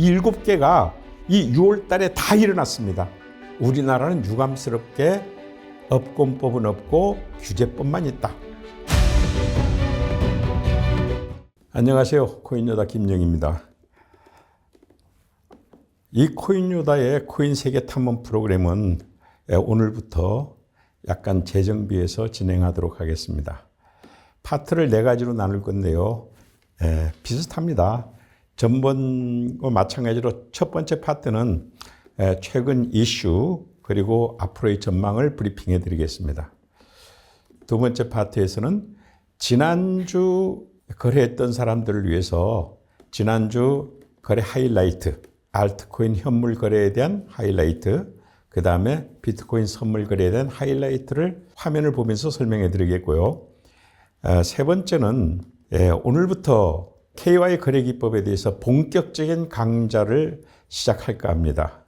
7개가 이 6월 달에 다 일어났습니다. 우리나라는 유감스럽게 업권법은 없고 규제법만 있다. 안녕하세요. 코인요다 김영입니다. 이 코인요다의 코인 세계 탐험 프로그램은 오늘부터 약간 재정비해서 진행하도록 하겠습니다. 파트를 4가지로 나눌 건데요. 비슷합니다. 전번과 마찬가지로 첫 번째 파트는 최근 이슈 그리고 앞으로의 전망을 브리핑해 드리겠습니다. 두 번째 파트에서는 지난주 거래했던 사람들을 위해서 지난주 거래 하이라이트, 알트코인 현물 거래에 대한 하이라이트, 그 다음에 비트코인 선물 거래에 대한 하이라이트를 화면을 보면서 설명해 드리겠고요. 세 번째는 오늘부터 KY 거래 기법에 대해서 본격적인 강좌를 시작할까 합니다.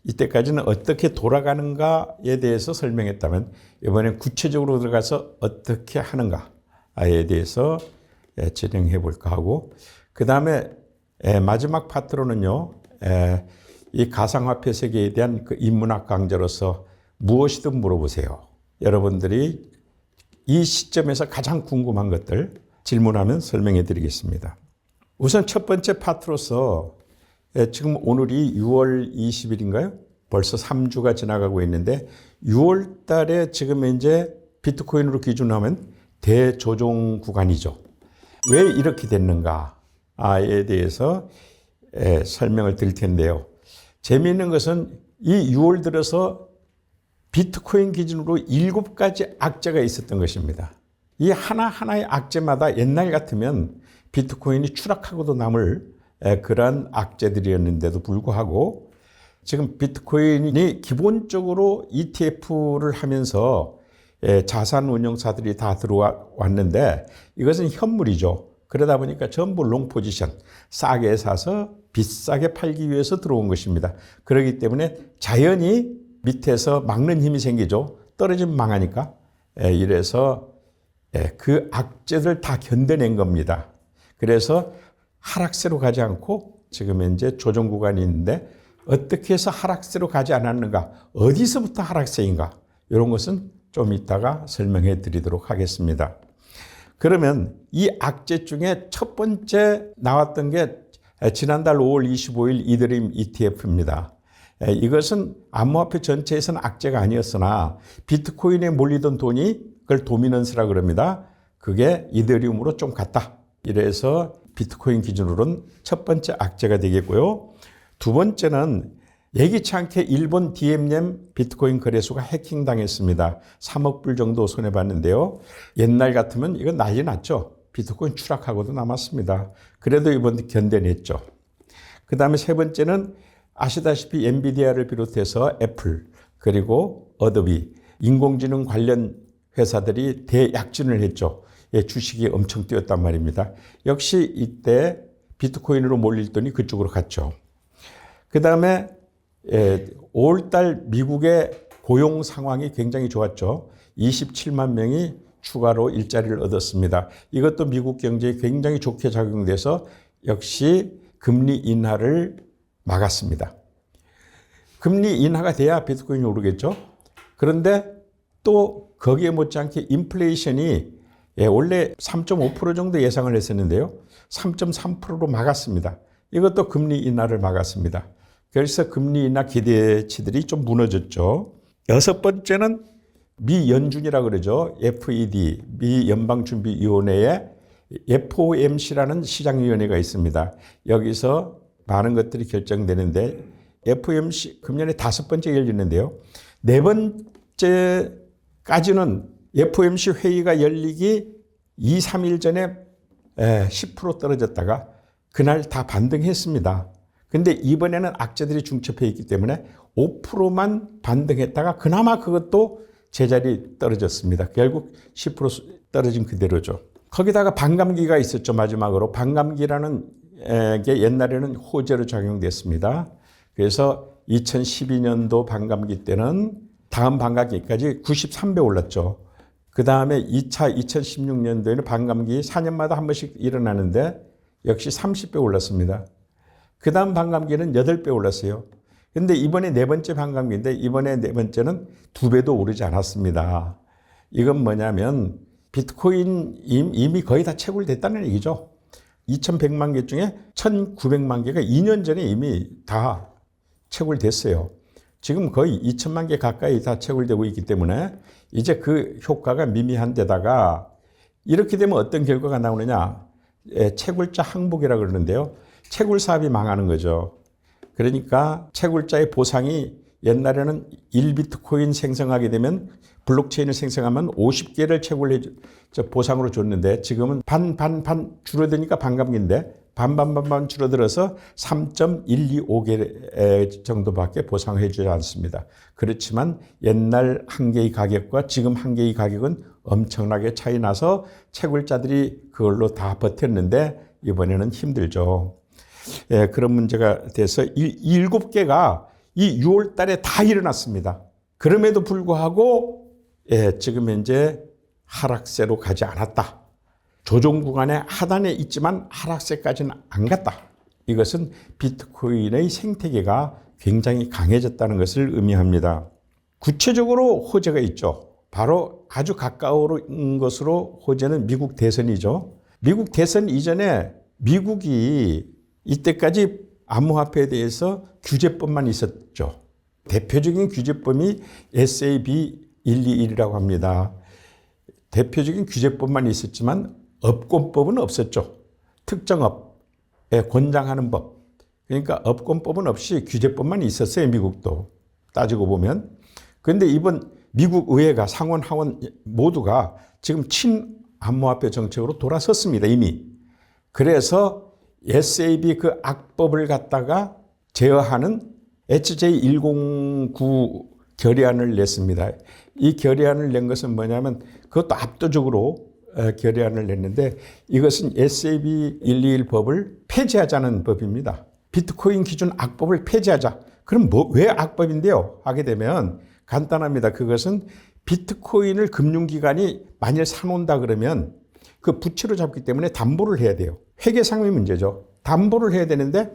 이때까지는 어떻게 돌아가는가에 대해서 설명했다면 이번엔 구체적으로 들어가서 어떻게 하는가에 대해서 진행해 볼까 하고, 그 다음에 마지막 파트로는요, 이 가상화폐 세계에 대한 그 인문학 강좌로서 무엇이든 물어보세요. 여러분들이 이 시점에서 가장 궁금한 것들 질문하면 설명해 드리겠습니다. 우선 첫 번째 파트로서 지금 오늘이 6월 20일인가요? 벌써 3주가 지나가고 있는데 6월 달에 지금 이제 비트코인으로 기준하면 대조정 구간이죠. 왜 이렇게 됐는가에 대해서 설명을 드릴 텐데요. 재미있는 것은 이 6월 들어서 비트코인 기준으로 7가지 악재가 있었던 것입니다. 이 하나하나의 악재마다 옛날 같으면 비트코인이 추락하고도 남을 그러한 악재들이었는데도 불구하고 지금 비트코인이 기본적으로 ETF를 하면서 자산 운용사들이 다 들어왔는데 이것은 현물이죠. 그러다 보니까 전부 롱 포지션, 싸게 사서 비싸게 팔기 위해서 들어온 것입니다. 그렇기 때문에 자연히 밑에서 막는 힘이 생기죠. 떨어지면 망하니까. 이래서 그 악재들 다 견뎌낸 겁니다. 그래서 하락세로 가지 않고 지금 현재 조정 구간이 있는데 어떻게 해서 하락세로 가지 않았는가, 어디서부터 하락세인가, 이런 것은 좀 이따가 설명해 드리도록 하겠습니다. 그러면 이 악재 중에 첫 번째 나왔던 게 지난달 5월 25일 이더리움 ETF입니다. 이것은 암호화폐 전체에서는 악재가 아니었으나 비트코인에 몰리던 돈이 그걸 도미넌스라고 그럽니다. 그게 이더리움으로 좀 갔다. 이래서 비트코인 기준으로는 첫 번째 악재가 되겠고요. 두 번째는 예기치 않게 일본 DMM 비트코인 거래소가 해킹당했습니다. 3억 불 정도 손해봤는데요. 옛날 같으면 이건 난리 났죠. 비트코인 추락하고도 남았습니다. 그래도 이번 견뎌냈죠. 그 다음에 세 번째는 아시다시피 엔비디아를 비롯해서 애플 그리고 어도비 인공지능 관련 회사들이 대약진을 했죠. 주식이 엄청 뛰었단 말입니다. 역시 이때 비트코인으로 몰릴 돈이 그쪽으로 갔죠. 그 다음에 5월달 미국의 고용 상황이 굉장히 좋았죠. 27만 명이 추가로 일자리를 얻었습니다. 이것도 미국 경제에 굉장히 좋게 작용돼서 역시 금리 인하를 막았습니다. 금리 인하가 돼야 비트코인이 오르겠죠. 그런데 또 거기에 못지않게 인플레이션이 원래 3.5% 정도 예상을 했었는데요. 3.3%로 막았습니다. 이것도 금리 인하를 막았습니다. 그래서 금리 인하 기대치들이 좀 무너졌죠. 여섯 번째는 미 연준이라고 그러죠. FED, 미 연방준비위원회에 FOMC라는 시장위원회가 있습니다. 여기서 많은 것들이 결정되는데 FOMC 금년에 5번째 열리는데요. 4번째까지는 FOMC 회의가 열리기 2, 3일 전에 10% 떨어졌다가 그날 다 반등했습니다. 근데 이번에는 악재들이 중첩해 있기 때문에 5%만 반등했다가 그나마 그것도 제자리 떨어졌습니다. 결국 10% 떨어진 그대로죠. 거기다가 반감기가 있었죠. 마지막으로 반감기라는 게 옛날에는 호재로 작용됐습니다. 그래서 2012년도 반감기 때는 다음 반감기까지 93배 올랐죠. 그 다음에 2차 2016년도에는 반감기 4년마다 한 번씩 일어나는데 역시 30배 올랐습니다. 그 다음 반감기는 8배 올랐어요. 근데 이번에 네 번째 반감기인데 이번에 네 번째는 2배도 오르지 않았습니다. 이건 뭐냐면 비트코인 이미 거의 다 채굴됐다는 얘기죠. 2100만 개 중에 1900만 개가 2년 전에 이미 다 채굴됐어요. 지금 거의 2000만 개 가까이 다 채굴되고 있기 때문에 이제 그 효과가 미미한 데다가 이렇게 되면 어떤 결과가 나오느냐. 채굴자 항복이라고 그러는데요. 채굴 사업이 망하는 거죠. 그러니까 채굴자의 보상이 옛날에는 1비트코인 생성하게 되면 블록체인을 생성하면 50개를 채굴해 보상으로 줬는데 지금은 반 줄어드니까 반감기인데 반반 줄어들어서 3.125개 정도밖에 보상을 해주지 않습니다. 그렇지만 옛날 한 개의 가격과 지금 한 개의 가격은 엄청나게 차이 나서 채굴자들이 그걸로 다 버텼는데 이번에는 힘들죠. 그런 문제가 돼서 7개가 이 6월 달에 다 일어났습니다. 그럼에도 불구하고 지금 현재 하락세로 가지 않았다. 조정 구간의 하단에 있지만 하락세까지는 안 갔다. 이것은 비트코인의 생태계가 굉장히 강해졌다는 것을 의미합니다. 구체적으로 호재가 있죠. 바로 아주 가까운 것으로 호재는 미국 대선이죠. 미국 대선 이전에 미국이 이때까지 암호화폐에 대해서 규제법만 있었죠. 대표적인 규제법이 SAB 121이라고 합니다. 대표적인 규제법만 있었지만 업권법은 없었죠. 특정업에 권장하는 법. 그러니까 업권법은 없이 규제법만 있었어요. 미국도. 따지고 보면. 그런데 이번 미국 의회가 상원 하원 모두가 지금 친암호화폐 정책으로 돌아섰습니다. 이미. 그래서 SAB 그 악법을 갖다가 제어하는 HJ109 결의안을 냈습니다. 이 결의안을 낸 것은 뭐냐면 그것도 압도적으로 결의안을 냈는데 이것은 SAB 121 법을 폐지하자는 법입니다. 비트코인 기준 악법을 폐지하자. 그럼 왜 악법인데요? 하게 되면 간단합니다. 그것은 비트코인을 금융기관이 만일 사놓는다 그러면 그 부채로 잡기 때문에 담보를 해야 돼요. 회계상의 문제죠. 담보를 해야 되는데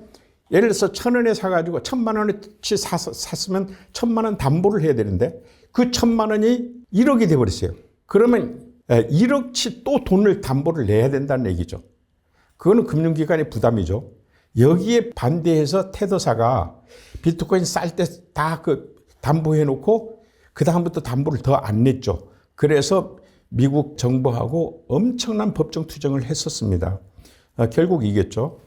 예를 들어서 1,000원에 사가지고 1,000만 원어치 샀으면 1,000만 원 담보를 해야 되는데 그 1,000만 원이 1억이 돼버렸어요. 그러면 1억치 또 돈을 담보를 내야 된다는 얘기죠. 그거는 금융기관의 부담이죠. 여기에 반대해서 테더사가 비트코인 쌀 때 다 그 담보해 놓고 그 다음부터 담보를 더 안 냈죠. 그래서 미국 정부하고 엄청난 법정 투쟁을 했었습니다. 결국 이겼죠.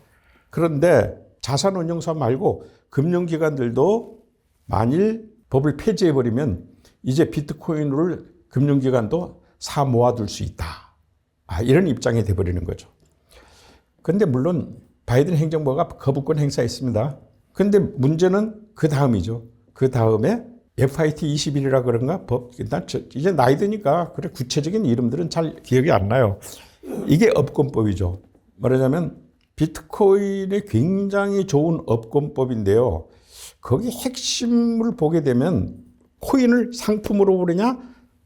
그런데 자산운용사 말고 금융기관들도 만일 법을 폐지해버리면 이제 비트코인을 금융기관도 사 모아둘 수 있다. 이런 입장이 돼버리는 거죠. 그런데 물론 바이든 행정부가 거부권 행사했습니다. 그런데 문제는 그 다음이죠. 그 다음에 FIT 21이라 그런가? 법, 이제 나이 드니까 그래 구체적인 이름들은 잘 기억이 안 나요. 이게 업권법이죠. 말하자면 비트코인의 굉장히 좋은 업권법인데요. 거기 핵심을 보게 되면 코인을 상품으로 보느냐,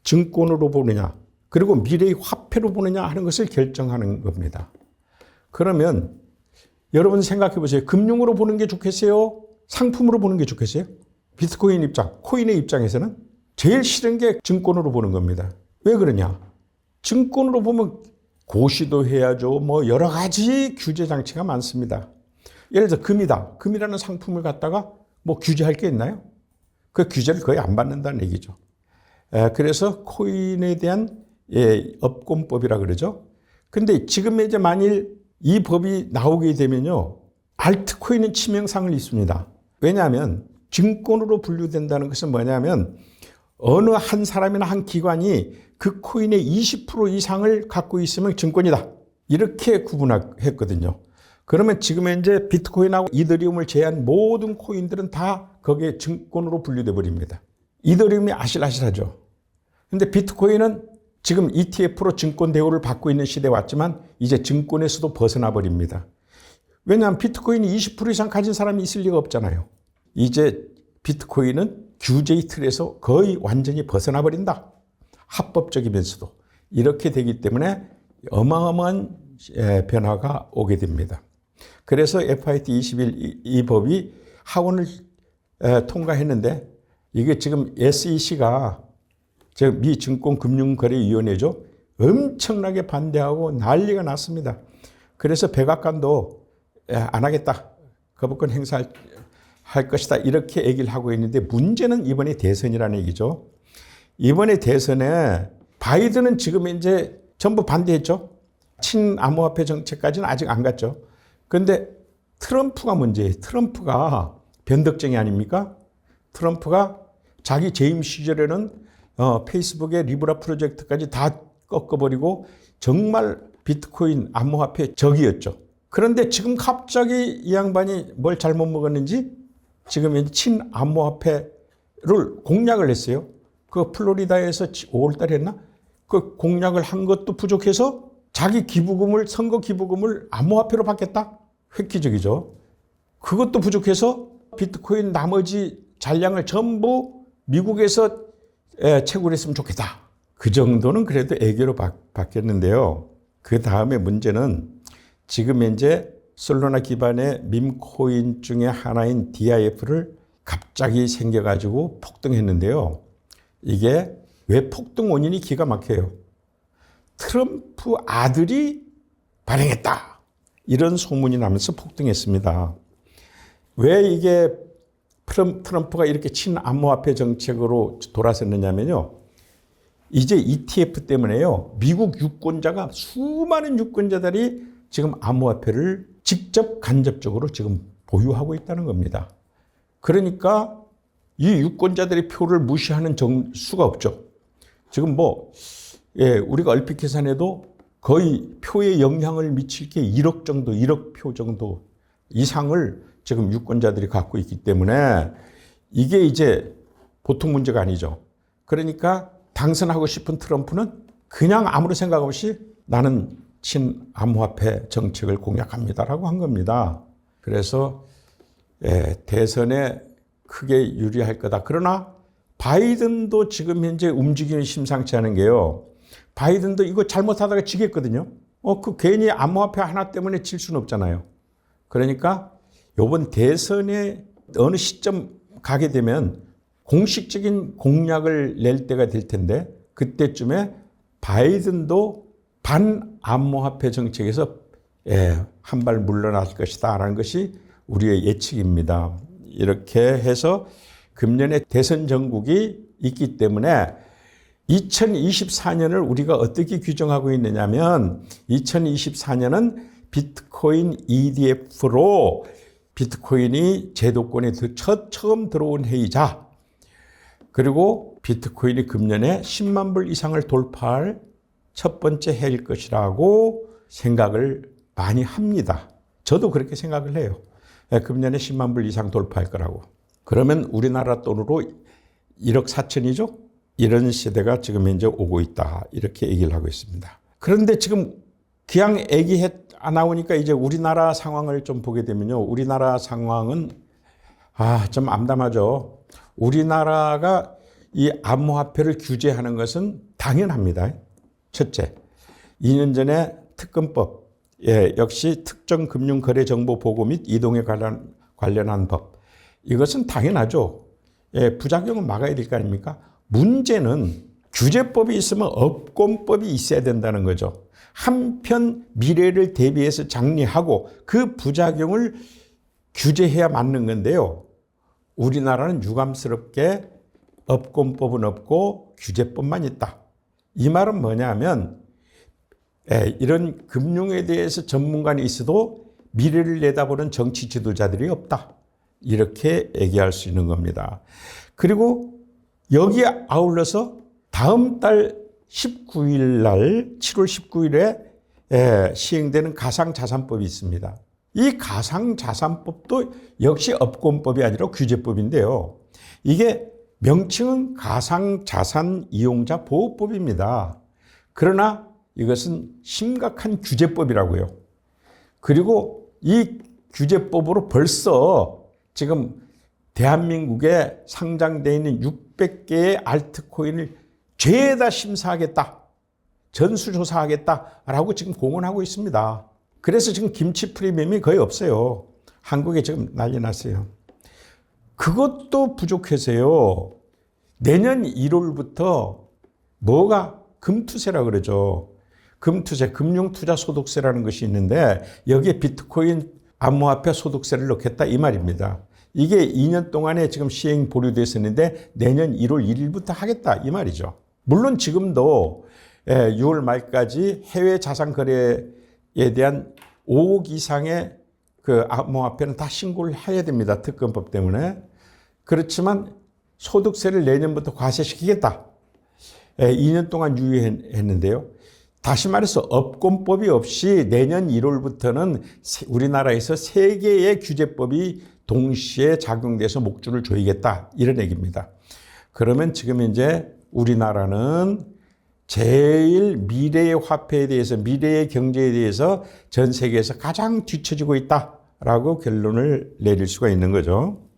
증권으로 보느냐, 그리고 미래의 화폐로 보느냐 하는 것을 결정하는 겁니다. 그러면 여러분 생각해 보세요. 금융으로 보는 게 좋겠어요? 상품으로 보는 게 좋겠어요? 비트코인 입장, 코인의 입장에서는 제일 싫은 게 증권으로 보는 겁니다. 왜 그러냐? 증권으로 보면 고시도 해야죠. 뭐 여러 가지 규제 장치가 많습니다. 예를 들어 금이다. 금이라는 상품을 갖다가 뭐 규제할 게 있나요? 그 규제를 거의 안 받는다는 얘기죠. 그래서 코인에 대한 업권법이라 그러죠. 근데 지금 이제 만일 이 법이 나오게 되면요. 알트코인은 치명상을 입습니다. 왜냐하면 증권으로 분류된다는 것은 뭐냐면 어느 한 사람이나 한 기관이 그 코인의 20% 이상을 갖고 있으면 증권이다. 이렇게 구분했거든요. 그러면 지금 현재 비트코인하고 이더리움을 제외한 모든 코인들은 다 거기에 증권으로 분류돼 버립니다. 이더리움이 아실아실하죠. 그런데 비트코인은 지금 ETF로 증권 대우를 받고 있는 시대에 왔지만 이제 증권에서도 벗어나 버립니다. 왜냐하면 비트코인이 20% 이상 가진 사람이 있을 리가 없잖아요. 이제 비트코인은 규제의 틀에서 거의 완전히 벗어나 버린다. 합법적이면서도. 이렇게 되기 때문에 어마어마한 변화가 오게 됩니다. 그래서 FIT 21 이 법이 하원을 통과했는데 이게 지금 SEC가 미 증권금융거래위원회죠. 엄청나게 반대하고 난리가 났습니다. 그래서 백악관도 안 하겠다. 거부권 행사할 것이다. 이렇게 얘기를 하고 있는데 문제는 이번에 대선이라는 얘기죠. 이번에 대선에 바이든은 지금 이제 전부 반대했죠. 친암호화폐 정책까지는 아직 안 갔죠. 그런데 트럼프가 문제예요. 트럼프가 변덕쟁이 아닙니까? 트럼프가 자기 재임 시절에는 페이스북의 리브라 프로젝트까지 다 꺾어버리고 정말 비트코인 암호화폐 적이었죠. 그런데 지금 갑자기 이 양반이 뭘 잘못 먹었는지 지금 친암호화폐를 공약을 했어요. 그 플로리다에서 5월달에 했나? 그 공약을 한 것도 부족해서 자기 기부금을, 선거 기부금을 암호화폐로 받겠다? 획기적이죠. 그것도 부족해서 비트코인 나머지 잔량을 전부 미국에서 채굴 했으면 좋겠다. 그 정도는 그래도 애교로 바뀌었는데요. 그 다음에 문제는 지금 현재 솔라나 기반의 밈코인 중에 하나인 DIF를 갑자기 생겨가지고 폭등했는데요. 이게 왜 폭등 원인이 기가 막혀요. 트럼프 아들이 발행했다. 이런 소문이 나면서 폭등했습니다. 왜 이게 트럼프가 이렇게 친암호화폐 정책으로 돌아섰느냐면요. 이제 ETF 때문에요. 미국 유권자가 수많은 유권자들이 지금 암호화폐를 직접 간접적으로 지금 보유하고 있다는 겁니다. 그러니까 이 유권자들의 표를 무시하는 수가 없죠. 지금 우리가 얼핏 계산해도 거의 표에 영향을 미칠 게 1억 정도, 1억 표 정도 이상을 지금 유권자들이 갖고 있기 때문에 이게 이제 보통 문제가 아니죠. 그러니까 당선하고 싶은 트럼프는 그냥 아무런 생각 없이 나는 친암호화폐 정책을 공약합니다라고 한 겁니다. 그래서 대선에 크게 유리할 거다. 그러나 바이든도 지금 현재 움직임이 심상치 않은 게요. 바이든도 이거 잘못하다가 지겠거든요. 그 괜히 암호화폐 하나 때문에 질 수는 없잖아요. 그러니까 이번 대선에 어느 시점 가게 되면 공식적인 공약을 낼 때가 될 텐데 그때쯤에 바이든도 반암호화폐 정책에서 한 발 물러날 것이다 라는 것이 우리의 예측입니다. 이렇게 해서 금년에 대선 전국이 있기 때문에 2024년을 우리가 어떻게 규정하고 있느냐면 2024년은 비트코인 ETF로 비트코인이 제도권에 처음 들어온 해이자 그리고 비트코인이 금년에 10만 불 이상을 돌파할 첫 번째 해일 것이라고 생각을 많이 합니다. 저도 그렇게 생각을 해요. 금년에 10만 불 이상 돌파할 거라고. 그러면 우리나라 돈으로 1억 4천이죠? 이런 시대가 지금 현재 오고 있다. 이렇게 얘기를 하고 있습니다. 그런데 지금 그냥 나오니까 이제 우리나라 상황을 좀 보게 되면요. 우리나라 상황은 좀 암담하죠. 우리나라가 이 암호화폐를 규제하는 것은 당연합니다. 첫째, 2년 전에 특검법, 역시 특정금융거래정보보고 및 이동에 관련한 법. 이것은 당연하죠. 부작용은 막아야 될 거 아닙니까? 문제는 규제법이 있으면 업권법이 있어야 된다는 거죠. 한편 미래를 대비해서 장려하고 그 부작용을 규제해야 맞는 건데요. 우리나라는 유감스럽게 업권법은 없고 규제법만 있다. 이 말은 뭐냐면 이런 금융에 대해서 전문가는 있어도 미래를 내다보는 정치 지도자들이 없다. 이렇게 얘기할 수 있는 겁니다. 그리고 여기에 아울러서 다음 달 19일 날 7월 19일에 시행되는 가상자산법이 있습니다. 이 가상자산법도 역시 업권법이 아니라 규제법인데요. 이게 명칭은 가상자산 이용자 보호법입니다. 그러나 이것은 심각한 규제법이라고요. 그리고 이 규제법으로 벌써 지금 대한민국에 상장되어 있는 600개의 알트코인을 죄다 심사하겠다, 전수조사하겠다라고 지금 공언하고 있습니다. 그래서 지금 김치 프리미엄이 거의 없어요. 한국에 지금 난리 났어요. 그것도 부족해서요. 내년 1월부터 뭐가 금투세라 그러죠. 금투세, 금융투자소득세라는 것이 있는데 여기에 비트코인 암호화폐 소득세를 넣겠다 이 말입니다. 이게 2년 동안에 지금 시행 보류되어 있었는데 내년 1월 1일부터 하겠다 이 말이죠. 물론 지금도 6월 말까지 해외 자산 거래에 대한 5억 이상의 그 암호화폐는 다 신고를 해야 됩니다. 특검법 때문에. 그렇지만 소득세를 내년부터 과세시키겠다. 2년 동안 유예했는데요. 다시 말해서 업권법이 없이 내년 1월부터는 우리나라에서 3개의 규제법이 동시에 작용돼서 목줄을 조이겠다. 이런 얘기입니다. 그러면 지금 이제 우리나라는 제일 미래의 화폐에 대해서, 미래의 경제에 대해서 전 세계에서 가장 뒤처지고 있다라고 결론을 내릴 수가 있는 거죠.